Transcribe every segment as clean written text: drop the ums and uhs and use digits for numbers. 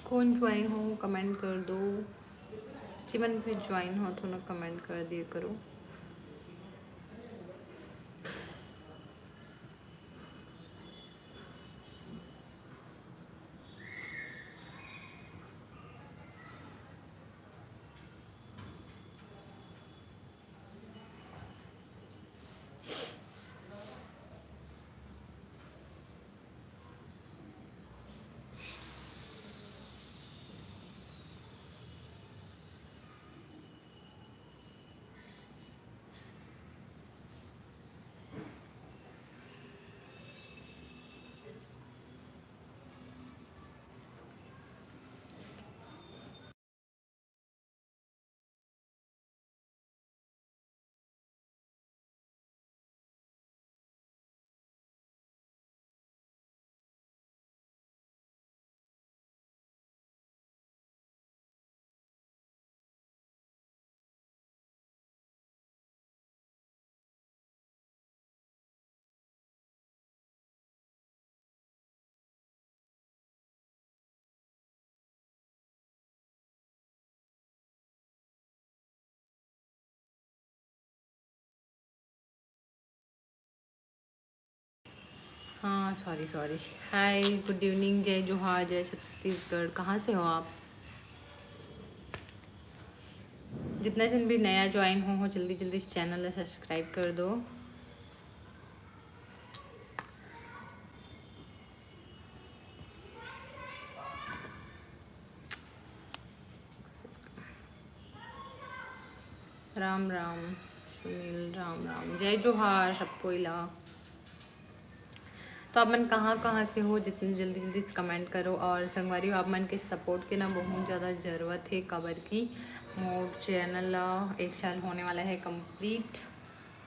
कौन ज्वाइन हो कमेंट कर दो। चिमन भी ज्वाइन हो तो ना कमेंट कर दिए करो। हाँ sorry sorry. Hi good evening, जय जोहार, जय छत्तीसगढ़। कहाँ से हो आप? जितना जन भी नया ज्वाइन हो जल्दी जल्दी इस चैनल को सब्सक्राइब कर दो। राम राम सुनील, राम राम, जय जोहार सबको इला। तो आप मन कहाँ कहाँ से हो, जितनी जल्दी जल्दी कमेंट करो। और संगवारी आप मन के सपोर्ट के ना बहुत ज़्यादा ज़रूरत है। कबर की मोर चैनल 1 साल होने वाला है कंप्लीट,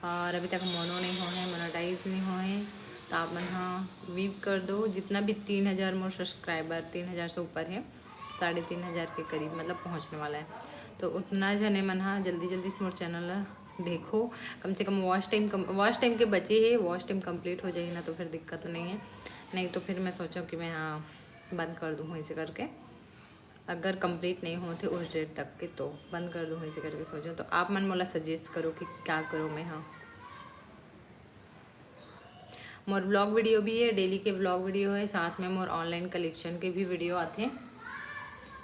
और अभी तक मोनो नहीं हो है, मोनेटाइज नहीं हो है। तो आप मन हाँ वीव कर दो। जितना भी 3000 मोर सब्सक्राइबर, 3000 से ऊपर है, 3500 के करीब मतलब पहुँचने वाला है। तो उतना जने मन हाँ जल्दी जल्दी से मोर चैनल देखो। कम से कम वॉच टाइम के बचे है, वॉच टाइम कंप्लीट हो जाए ना तो फिर दिक्कत नहीं है। नहीं तो फिर मैं सोचा कि मैं हाँ बंद कर दूँ ऐसे करके। अगर कंप्लीट नहीं होते उस डेट तक के तो बंद कर दूँ ऐसे करके सोचो। तो आप मन मोला सजेस्ट करो कि क्या करूँ मैं। हाँ मोर ब्लॉग वीडियो भी है, डेली के ब्लॉग वीडियो है, साथ में मोर ऑनलाइन कलेक्शन के भी वीडियो आते हैं,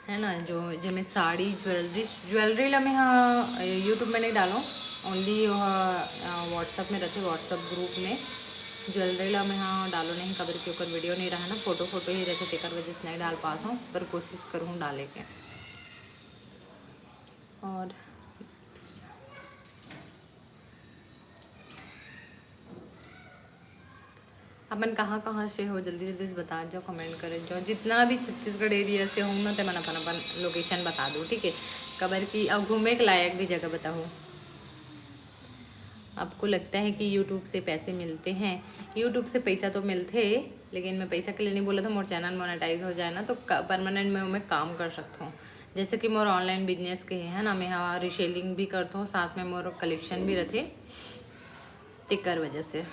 है ना। जो मैं साड़ी ज्वेलरी ला मैं हाँ यूट्यूब में नहीं डालो, ओनली व्हाट्सअप में रहते, व्हाट्सअप ग्रुप में ज्वेलरी ला मैं हाँ डालो नहीं। कबर के ऊपर वीडियो नहीं रहा ना, फोटो ही रहते, तेकर वजह से नहीं डाल पाता हूँ, पर कोशिश करूँ डाले के। और अपन कहाँ कहाँ से हो जल्दी जल्दी से बता जाओ, कमेंट करें जो। जितना भी छत्तीसगढ़ एरिया से हूँ ना, तो मैं अपन लोकेशन बता दूँ, ठीक है। कबर की अब घूमने के लायक भी जगह बताऊँ। आपको लगता है कि यूट्यूब से पैसे मिलते हैं? यूट्यूब से पैसा तो मिलते है, लेकिन मैं पैसा के लिए नहीं बोला था। मोर चैनल मोनेटाइज हो जाए ना तो परमानेंट मैं काम कर सकता हूँ। जैसे कि मोर ऑनलाइन बिजनेस के है ना, मैं हाँ रिसेलिंग भी करता हूँ, साथ में मोर कलेक्शन भी रहते टिकर वजह से।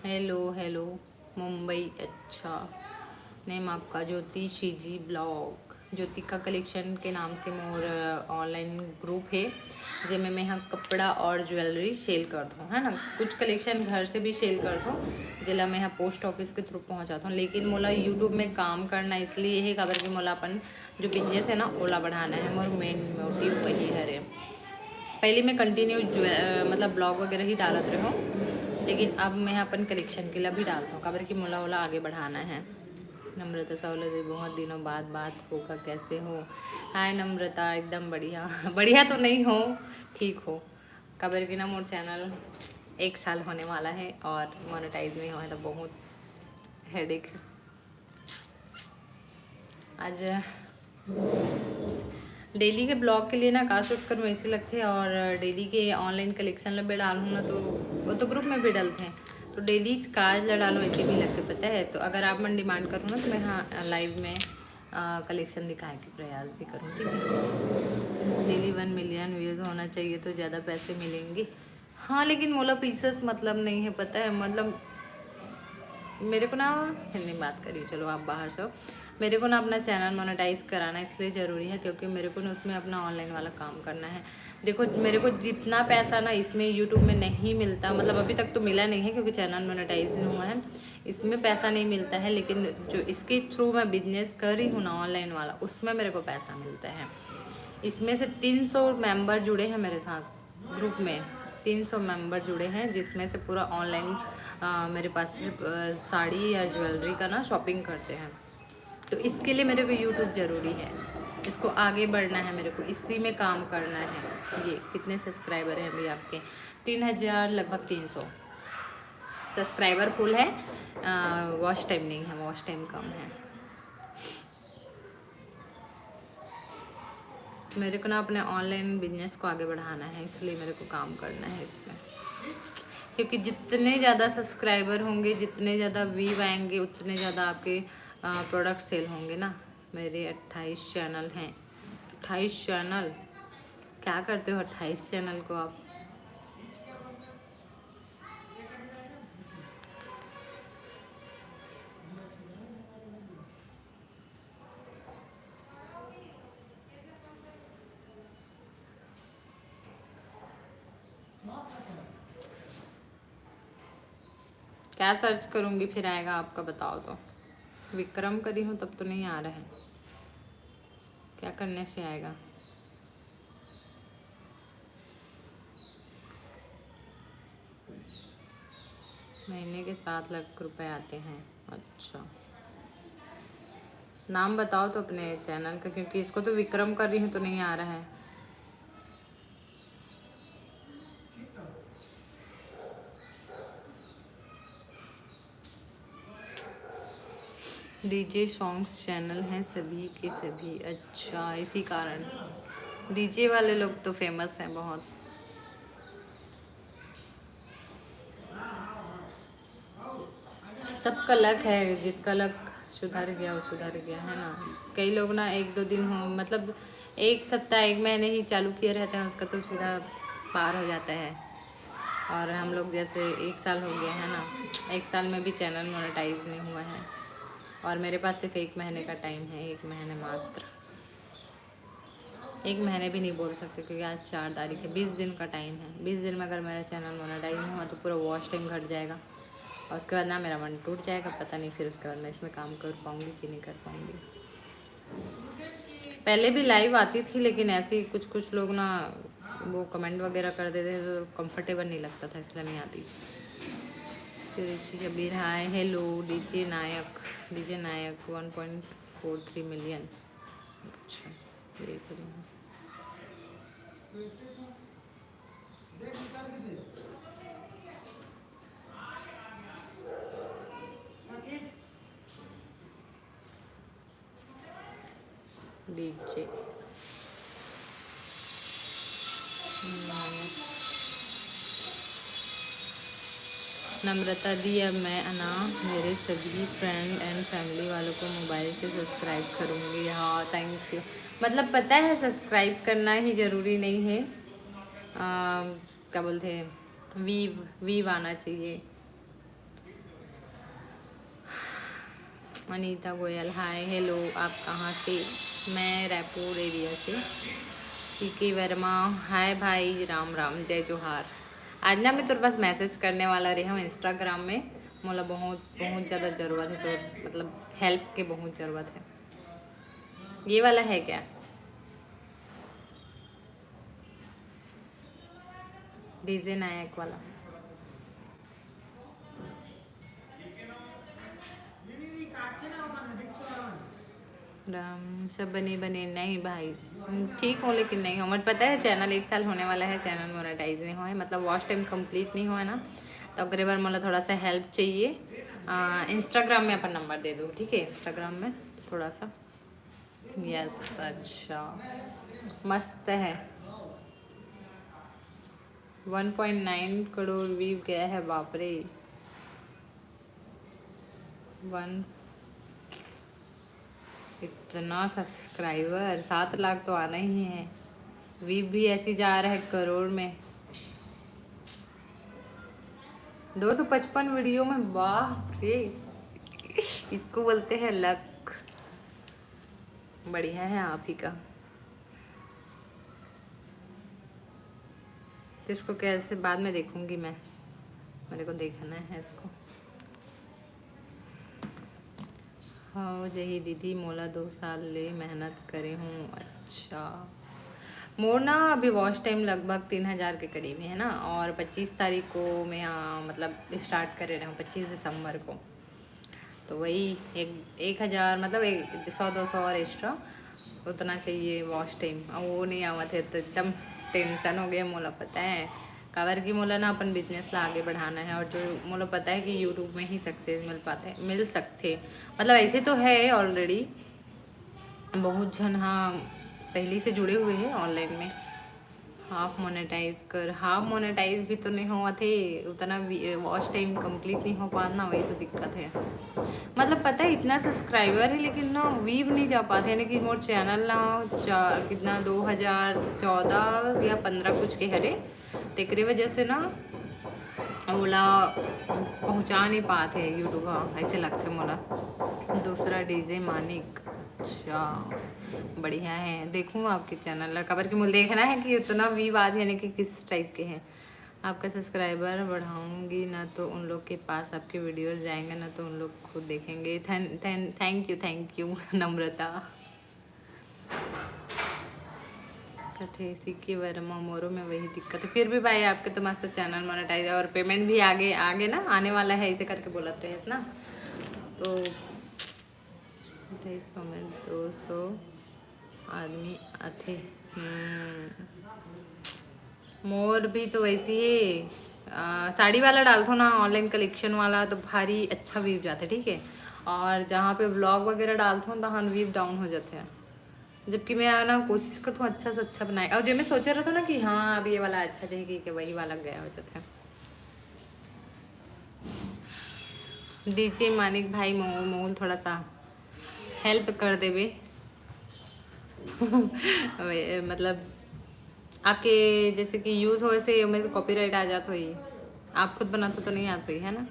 हेलो हेलो मुंबई, अच्छा नेम आपका ज्योति शीजी ब्लॉग। ज्योतिका कलेक्शन के नाम से मोर ऑनलाइन ग्रुप है, जिसमें मैं यहाँ कपड़ा और ज्वेलरी सेल करता हूँ, है ना। कुछ कलेक्शन घर से भी सेल करता हूँ, जिला मैं यहाँ पोस्ट ऑफिस के थ्रू पहुँचाता हूँ। लेकिन मोला यूट्यूब में काम करना इसलिए है खबर कि मोला अपन जो बिजनेस है ना ओला बढ़ाना है, मोर मेन मोटिव वही है। पहले मैं कंटिन्यू मतलब ब्लॉग वगैरह ही डालत रहा हूँ, लेकिन अब मैं अपन कलेक्शन के लिए भी डालता हूँ, खबर कि मोला ओला आगे बढ़ाना है। नम्रता सावला जी, बहुत दिनों बाद बात होगा, कैसे हो? हाय नम्रता, एकदम बढ़िया बढ़िया तो नहीं हो, ठीक हो। खबर कि ना मोर चैनल 1 साल होने वाला है और मोनेटाइज नहीं हुआ है, तो बहुत हेडेक। आज डेली के ब्लॉग के लिए ना का शूट करूँ ऐसे लगते हैं, और डेली के ऑनलाइन कलेक्शन ला भी डालूँ ना तो वो तो ग्रुप में भी डालते हैं, तो डेली काज ला डालो ऐसे भी लगते, पता है। तो अगर आप मन डिमांड करूँ ना तो मैं हाँ लाइव में कलेक्शन दिखाने के प्रयास भी करूँ, ठीक है। डेली 1 मिलियन व्यूज़ होना चाहिए तो ज़्यादा पैसे मिलेंगे। हाँ लेकिन मोला पीसेस मतलब नहीं है, पता है। मतलब मेरे को ना हिंदी में बात करिए, चलो आप बाहर से हो। मेरे को ना अपना चैनल मोनेटाइज कराना इसलिए ज़रूरी है क्योंकि मेरे को ना उसमें अपना ऑनलाइन वाला काम करना है। देखो मेरे को जितना पैसा ना इसमें यूट्यूब में नहीं मिलता, मतलब अभी तक तो मिला नहीं है क्योंकि चैनल मोनेटाइज नहीं हुआ है, इसमें पैसा नहीं मिलता है, लेकिन जो इसके थ्रू मैं बिजनेस कर रही हूँ ना ऑनलाइन वाला, उसमें मेरे को पैसा मिलता है। इसमें से 300 मेंबर जुड़े हैं मेरे साथ ग्रुप में, 300 मेंबर जुड़े हैं, जिसमें से पूरा ऑनलाइन मेरे पास साड़ी या ज्वेलरी का ना शॉपिंग करते हैं। तो इसके लिए मेरे को यूट्यूब ज़रूरी है, इसको आगे बढ़ना है, मेरे को इसी में काम करना है। ये कितने सब्सक्राइबर हैं अभी आपके? 3000 लगभग 300 सब्सक्राइबर फुल है। वॉच टाइम नहीं है, वॉच टाइम कम है। मेरे को ना अपने ऑनलाइन बिजनेस को आगे बढ़ाना है, इसलिए मेरे को काम करना है इसमें। क्योंकि जितने ज़्यादा सब्सक्राइबर होंगे, जितने ज़्यादा व्यू आएंगे, उतने ज़्यादा आपके प्रोडक्ट सेल होंगे ना। मेरे 28 चैनल हैं। 28 चैनल क्या करते हो 28 चैनल को आप? क्या सर्च करूँगी फिर आएगा आपका, बताओ तो। विक्रम करी हूँ तब तो नहीं आ रहा है, क्या करने से आएगा? महीने के 7 लाख रुपए आते हैं। अच्छा, नाम बताओ तो अपने चैनल का, क्योंकि इसको तो विक्रम कर रही हूँ तो नहीं आ रहा है। डीजे सॉन्ग्स चैनल हैं सभी के सभी। अच्छा, इसी कारण डीजे वाले लोग तो फेमस हैं बहुत। सबका लक है, जिसका लक सुधर गया वो सुधर गया, है ना। कई लोग ना 1-2 दिन हो, मतलब 1 सप्ताह 1 महीने ही चालू किए रहते हैं, उसका तो सीधा पार हो जाता है। और हम लोग जैसे 1 साल हो गया है ना, 1 साल में भी चैनल मोनेटाइज नहीं हुआ है, और मेरे पास सिर्फ 1 महीने का टाइम है, 1 महीने मात्र। 1 महीने भी नहीं बोल सकते क्योंकि आज 4 तारीख है, 20 दिन का टाइम है। 20 दिन में अगर मेरा चैनल मोनेटाइज नहीं हुआ तो पूरा वॉच टाइम घट जाएगा, और उसके बाद ना मेरा मन टूट जाएगा, पता नहीं फिर उसके बाद मैं इसमें काम कर पाऊँगी कि नहीं कर पाऊँगी। पहले भी लाइव आती थी, लेकिन ऐसे ही कुछ कुछ लोग ना वो कमेंट वगैरह कर देते थे तो कंफर्टेबल नहीं लगता था, इसलिए नहीं आती। फिर ऋषि शबीर हाय हेलो। डीजे नायक 1.43 मिलियन। अच्छा, देख रही हूँ। डीजे नम्रता दी, अब मैं अना मेरे सभी फ्रेंड एंड फैमिली वालों को मोबाइल से सब्सक्राइब करूँगी। हाँ, थैंक यू। मतलब पता है सब्सक्राइब करना ही ज़रूरी नहीं है, क्या बोलते हैं, वीव आना चाहिए। अनीता गोयल हाय हेलो, आप कहाँ से? मैं रायपुर एरिया से। सीके वर्मा हाय भाई, राम राम, जय जोहार। आज ना मैं तेरे पास मैसेज करने वाला रही हूँ इंस्टाग्राम में, मतलब बहुत बहुत ज़्यादा ज़रूरत है, तो मतलब हेल्प के बहुत ज़रूरत है। ये वाला है क्या? डीजे नायक वाला। राम सब बने बने नहीं भाई, ठीक हूँ लेकिन नहीं हूँ। मुझे पता है चैनल 1 साल होने वाला है, चैनल मोनेटाइज नहीं हुआ है, मतलब वॉच टाइम कंप्लीट नहीं हुआ है ना, तो अगले बार मुझे थोड़ा सा हेल्प चाहिए। इंस्टाग्राम में अपन नंबर दे दो, ठीक है? इंस्टाग्राम में थोड़ा सा। यस, अच्छा, मस्त है। 1.9 करोड़ व्यू गया है, बाप रे। 1 इतना सब्सक्राइबर, 7 लाख तो आना ही है। व्यू भी ऐसी जा रहा है करोड़ में। 255 वीडियो में, बाप रे। इसको बोलते हैं लक। बढ़िया है आप ही का। तो इसको कैसे बाद में देखूंगी मैं, मेरे को देखना है इसको। हाँ जही दीदी मोला 2 साल ले मेहनत करे हूँ। अच्छा, मोर ना अभी वॉच टाइम लगभग 3000 के करीब है ना, और 25 तारीख को मैं यहाँ मतलब स्टार्ट कर रहा हूँ, 25 दिसंबर को। तो वही 1000 मतलब 100-200 और एक्स्ट्रा उतना चाहिए वॉच टाइम। और वो नहीं आवा थे तो एकदम टेंशन हो गया। मोला पता है काबर की मोला ना अपन बिजनेस ला आगे बढ़ाना है, और जो मोला पता है कि यूट्यूब में ही सक्सेस मिल सकते, मतलब ऐसे तो है ऑलरेडी बहुत जन हाँ पहले से जुड़े हुए हैं ऑनलाइन में। हाफ मोनेटाइज भी तो नहीं हुआ थे, उतना वॉच टाइम कंप्लीट नहीं हो पाता ना, वही तो दिक्कत है। मतलब पता है इतना सब्सक्राइबर है लेकिन ना वीव नहीं जा पाते, यानी कि मोर चैनल ना कितना 2014 या 15 कुछ के हरे, तेकरे वजह से ना ओला पहुंचा नहीं पाते यूट्यूब। हाँ ऐसे लगते मोला। दूसरा डीजे मानिक। अच्छा बढ़िया है, देखूँ आपके चैनल खबर कि मुझे देखना है कि उतना व्यू आते यानी कि किस टाइप के हैं। आपका सब्सक्राइबर बढ़ाऊंगी ना तो उन लोग के पास आपके वीडियोस जाएंगे ना तो उन लोग खुद देखेंगे। थैंक यू नम्रता। कथे सीखे वर्मा मोरो में वही दिक्कत है। फिर भी भाई आपके तो मस्त चैनल मोनेटाइज और पेमेंट भी आगे आगे ना आने वाला है, ऐसे करके बोलते हैं ना। तो 250 में 200 आदमी आते। मोर भी तो वैसी ही साड़ी वाला डालते ना ऑनलाइन कलेक्शन वाला तो भारी अच्छा व्यू जाते ठीक है, और जहाँ पे व्लॉग वगैरह डालते हो तहाँ व्यू डाउन हो जाते हैं। जबकि मैं ना कोशिश करता हूँ अच्छा से अच्छा बनाए, और जब मैं सोचा रहा था ना कि हाँ अब ये वाला अच्छा चाहिए कि वही वाला गया हो जाता है। डीजे मानिक भाई मोल थोड़ा सा हेल्प कर देवे मतलब आपके जैसे कि यूज़ हो ऐसे में कॉपीराइट आ जाता ही, आप खुद बनाते तो नहीं आते है ना।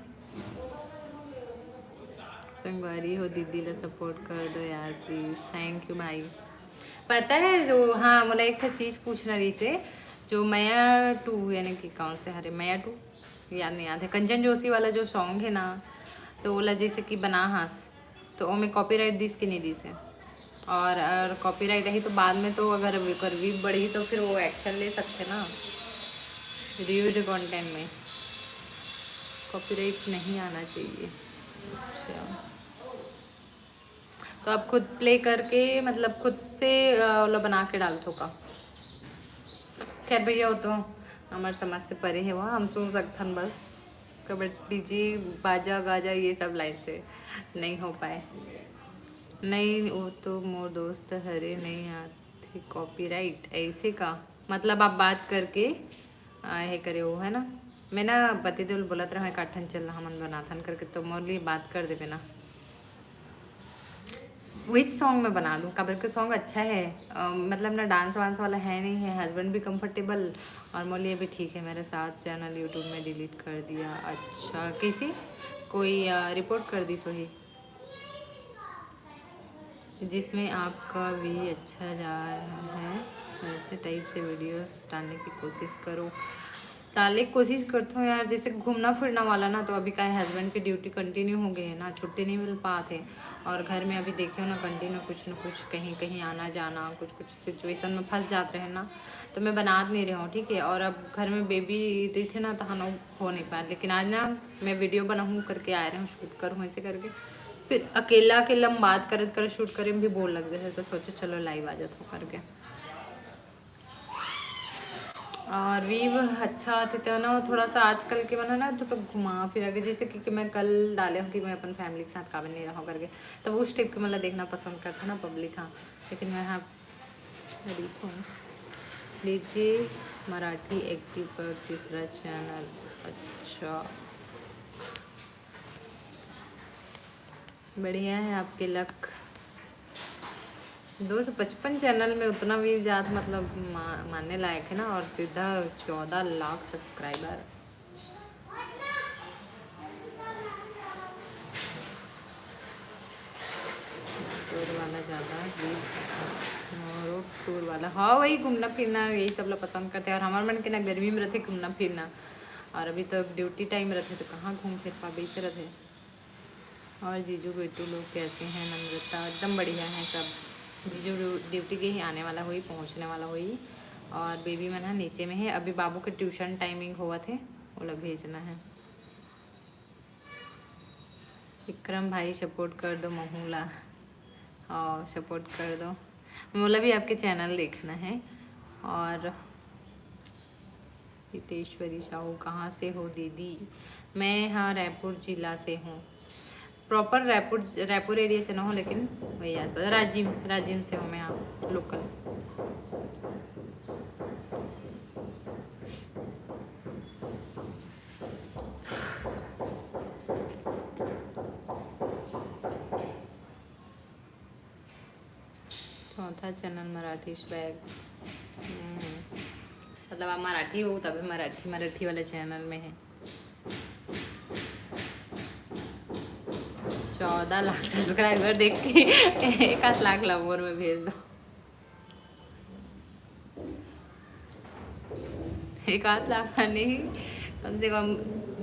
संगवारी हो दीदी ला सपोर्ट कर दो यार प्लीज़। थैंक यू भाई। पता है जो हाँ मतलब एक था चीज़ पूछना रही से, जो मैया टू यानी कि कौन से हरे मैया टू याद नहीं याद है, कंचन जोशी वाला जो सॉन्ग है ना, तो ओला जैसे कि बना हास तो वो में कॉपीराइट दिस की नहीं दी से, और कॉपीराइट रही तो बाद में तो अगर व्यू बढ़ी तो फिर वो एक्शन ले सकते ना रिव्यूड कंटेंट में। कॉपीराइट नहीं आना चाहिए। अच्छा तो आप खुद प्ले करके मतलब खुद से वाला बना के डालते हो का। खैर भैया वो तो हमारे समाज से परे है, वहाँ हम सुन सकते हैं बस कबड्डी जी बाजा गाजा ये सब लाइन से नहीं हो पाए। नहीं वो तो मोर दोस्त हरे नहीं आती कॉपीराइट ऐसे का मतलब आप बात करके है करे वो है ना। मैं ना पति देव बोलत रहा काठन चल रहा मन बनाथन करके तो मोर लिए बात कर देवे ना। विच सॉन्ग में बना दूँ कबर के सॉन्ग अच्छा है मतलब ना डांस वांस वाला है नहीं है, हस्बैंड भी कंफर्टेबल और मोर लिए भी ठीक है। मेरे साथ चैनल यूट्यूब में डिलीट कर दिया। अच्छा कैसे कोई रिपोर्ट कर दी सोही जिसमें आपका भी अच्छा जा रहा है वैसे टाइप से वीडियोस डालने की कोशिश करो। डालने की कोशिश करते हो यार, जैसे घूमना फिरना वाला ना तो अभी का हस्बैंड की ड्यूटी कंटिन्यू हो गई है ना, छुट्टी नहीं मिल पाते, और घर में अभी देखे हो ना कंटिन्यू कुछ ना कुछ कहीं कहीं आना जाना कुछ कुछ सिचुएशन में फंस जाते हैं ना, तो मैं बना नहीं रहा हूँ ठीक है। और अब घर में बेबी रही थी ना तो हम हो नहीं पाए, लेकिन आज ना मैं वीडियो बनाऊँ करके आ रहे हूँ शूट करूँ ऐसे करके, फिर अकेला अकेला हम बात करत कर शूट करे भी बोर लग जाए तो सोचो चलो लाइव आ जाता हूँ करके। और वीव अच्छा आते थे ना थोड़ा सा आजकल के बना ना तो घुमा फिरा के जैसे कि मैं कल डाले हूँ कि मैं अपन फैमिली के साथ काबिल नहीं रहा करके, तो वो उस टाइप के मतलब देखना पसंद करता ना पब्लिक। हाँ लेकिन मैं यहाँ हूँ लीजिए मराठी एक्टिव पर तीसरा चैनल। अच्छा बढ़िया है आपके लक। 255 चैनल में उतना व्यू जात मतलब मानने लायक है ना, और सीधा 14 लाख सब्सक्राइबर। ज़्यादा रोड टूर वाला। हाँ वही घूमना फिरना यही सब लोग पसंद करते हैं। और हमारे मन के ना गर्मी में रहते घूमना फिरना, और अभी तो ड्यूटी टाइम रहते तो कहाँ घूम फिर पाबे से रहते। और जीजू बेटू लोग कैसे हैं? नम्रता एकदम बढ़िया है सब। जीजू ड्यूटी के ही आने वाला हुई, पहुँचने वाला हुई। और बेबी मना नीचे में है। अभी बाबू के ट्यूशन टाइमिंग हुआ थे, वो लोग भेजना है। विक्रम भाई सपोर्ट कर दो महूला। हाँ सपोर्ट कर दो। मोला भी आपके चैनल देखना है। और हितेश्वरी साहू कहाँ से हो दीदी? मैं हाँ रायपुर जिला से हूँ। प्रॉपर रायपुर एरिया से ना हो, लेकिन वही आसपास राजिम से हूँ मैं, यहाँ लोकल। चौथा चैनल मराठी स्वैग। मतलब आप मराठी हो तभी मराठी वाले चैनल में है। 14 लाख सब्सक्राइबर देख के 1 लाख लंबोर में भेज दो। 1 लाख नहीं, कम से कम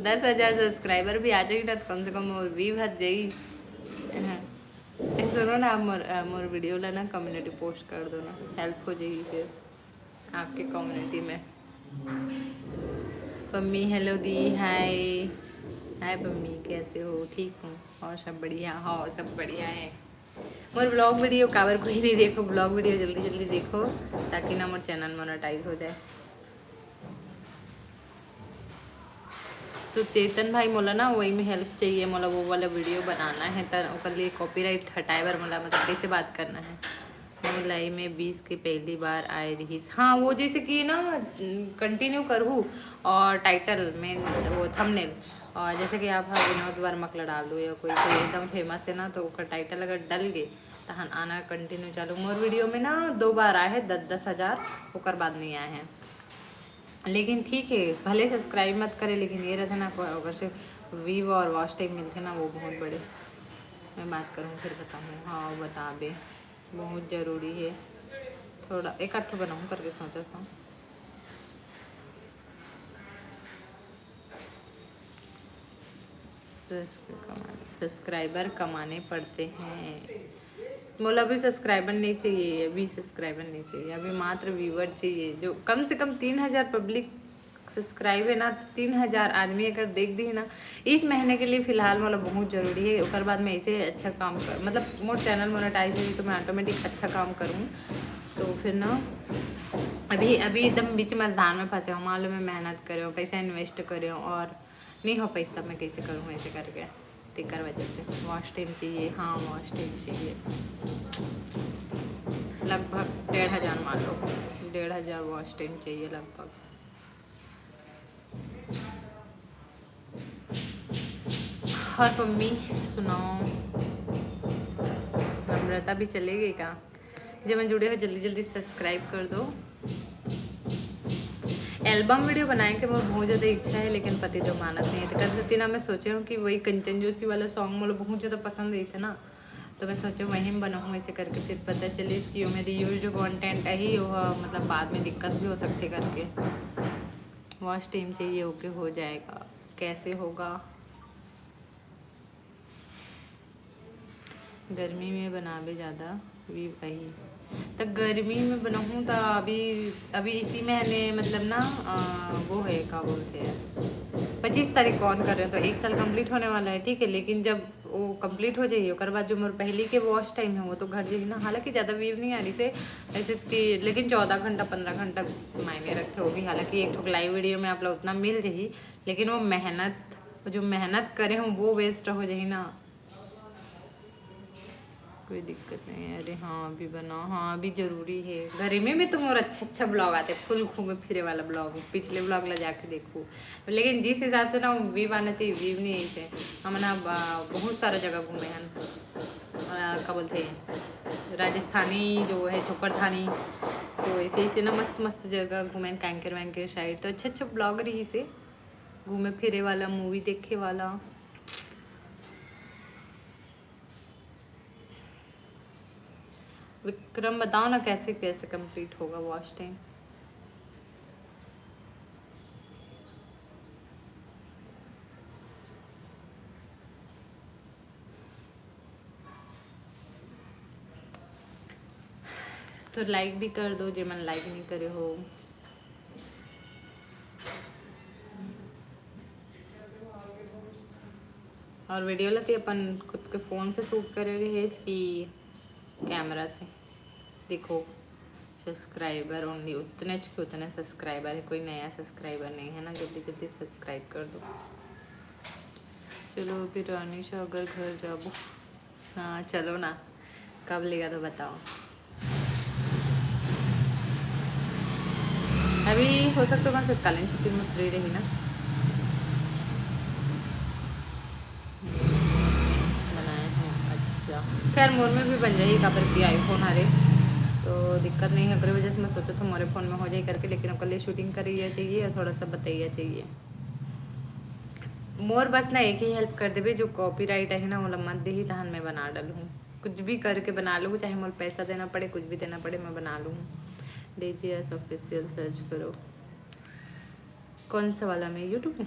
10,000 सब्सक्राइबर भी आ जाएगी ना, तो कम से कम और भी भर जाएगी। सुनो ना, आप मोर वीडियो ला ना कम्युनिटी पोस्ट कर दो ना, हेल्प हो जाएगी फिर आपके कम्युनिटी में। पम्मी हेलो दी, हाय हाय पम्मी, कैसे हो? ठीक हूँ और सब बढ़िया। हाँ सब बढ़िया है। मोर ब्लॉग वीडियो काबर कोई नहीं देखो, ब्लॉग वीडियो जल्दी जल्दी देखो ताकि ना मोर चैनल मोनेटाइज हो जाए। तो चेतन भाई मोला ना वही में हेल्प चाहिए, मोला वो वाला वीडियो बनाना है तो ओकर लिए कॉपीराइट हटाए बर मोला मतलब कैसे बात करना है। मोलाई में 20 की पहली बार आए रही। हाँ वो जैसे कि ना कंटिन्यू करूँ और टाइटल में वो थंबनेल, और जैसे कि आप विनोद वर्मा का डाल दो या कोई एकदम फेमस है ना, तो उसका टाइटल अगर डल गए तहन आना कंटिन्यू चालू। मोर वीडियो में ना 2 बार आए हैं 10-10 हज़ार, ओकर बाद नहीं आए हैं। लेकिन ठीक है, भले सब्सक्राइब मत करे, लेकिन ये रहता ना अगर से व्यू और वॉच टाइम मिलते ना वो बहुत बड़े। मैं बात करूँ फिर बताऊँ। हाँ बता बे, बहुत ज़रूरी है। थोड़ा एक आठ बनाऊँ करके सोचा था। सब्सक्राइबर कमाने पड़ते हैं। मोला भी सब्सक्राइबर नहीं चाहिए, अभी सब्सक्राइबर नहीं चाहिए, अभी मात्र व्यूवर चाहिए। जो कम से कम 3,000 पब्लिक सब्सक्राइब है ना, 3,000 आदमी अगर देख दी ना इस महीने के लिए फ़िलहाल मोला बहुत ज़रूरी है। उसके बाद मैं ऐसे अच्छा काम कर, मतलब मोर चैनल मोनेटाइज होगी तो मैं ऑटोमेटिक अच्छा काम करूँ। तो फिर ना अभी एकदम बीच मजदान में फंसे हूँ, मालूम है मेहनत करे हूँ, पैसा इन्वेस्ट करे हूँ और नहीं हो पैसा, मैं कैसे करूँ ऐसे करके। तिकर वजह से वॉच टाइम चाहिए। हाँ वॉच टाइम चाहिए, लगभग 1,500 मान लो, 1,500 वॉच टाइम चाहिए लगभग। और मम्मी सुनाओ, नम्रता भी चले गई का? जब मैं जुड़े हो जल्दी जल्दी सब्सक्राइब कर दो। एल्बम वीडियो बनाने के मुझे बहुत ज़्यादा इच्छा है, लेकिन पति तो मानत नहीं है। तो कर सकती ना, मैं सोचे हूँ कि वही कंचन जोशी वाला सॉन्ग मुझे बहुत ज़्यादा पसंद है इसे ना, तो मैं सोचे वहीं बनाऊँ ऐसे करके। फिर पता चले इसकी मेरी यूज कॉन्टेंट ही हो, मतलब बाद में दिक्कत भी हो सकती करके। वॉच टाइम चाहिए, ओके हो जाएगा। कैसे होगा? गर्मी में बनावे ज़्यादा भी वही, तो गर्मी में बनाऊँ तो अभी इसी महीने मतलब ना वो है क्या बोलते हैं 25 तारीख को ऑन कर रहे हैं, तो 1 साल कंप्लीट होने वाला है। ठीक है, लेकिन जब वो कंप्लीट हो जाइए उसके बाद जो मेरे पहले के वॉच टाइम है वो तो घट जाएगी ना। हालांकि ज़्यादा व्यू नहीं आ रही से ऐसे, लेकिन 14 घंटा 15 घंटा मायने रखते हो भी। हालांकि एक ठोक लाइव वीडियो में आप लोग उतना मिल जाही, लेकिन वो जो मेहनत करे हूँ वो वेस्ट हो जाही ना। कोई दिक्कत नहीं है। अरे हाँ अभी बनाओ, हाँ अभी ज़रूरी है। गर्मी में तो मोर अच्छा ब्लॉग आते, फुल घूमे फिरे वाला ब्लॉग। पिछले ब्लॉग ला जाके देखो, लेकिन जिस हिसाब से ना व्यू आना चाहिए व्यू नहीं है ऐसे। हम ना बहुत सारा जगह घूमे हैं, क्या बोलते हैं राजस्थानी जो है चोकरधानी, तो ऐसे ऐसे ना मस्त मस्त जगह घूमे, कैंकर वैंकर साइड। तो अच्छा ब्लॉग रही से घूमे फिरे वाला, मूवी देखे वाला। विक्रम बताओ ना कैसे कैसे कंप्लीट होगा वॉच टाइम। तो लाइक भी कर दो जे मन लाइक नहीं करे हो। और वीडियो लती अपन खुद के फ़ोन से शूट करे रहे कि कैमरा से। देखो सब्सक्राइबर ओनली उतने के उतने सब्सक्राइबर है, कोई नया सब्सक्राइबर नहीं है ना, जल्दी जल्दी सब्सक्राइब कर दो। चलो फिर रानीशा अगर घर जाबो। हाँ चलो ना, कब लेगा तो बताओ। अभी हो सकता है मैं कालीन छुट्टी में फ्री रही ना। बनाए हैं अच्छा, खैर मोर में भी बन जाएगी काबर की आईफोन हरे तो दिक्कत नहीं है। अगर वजह से मैं सोचा था हमारे फ़ोन में हो जाए करके, लेकिन कल शूटिंग करिए चाहिए और थोड़ा सा बताइए चाहिए। मोर बस ना एक ही हेल्प कर देवे, जो कॉपीराइट है ना वो मत दे ही तहन मैं बना डालूँ, कुछ भी करके बना लूँ, चाहे मोर पैसा देना पड़े कुछ भी देना पड़े मैं बना लूँ। DGS ऑफिशियल सर्च करो। कौन सा वाला में यूट्यूब में?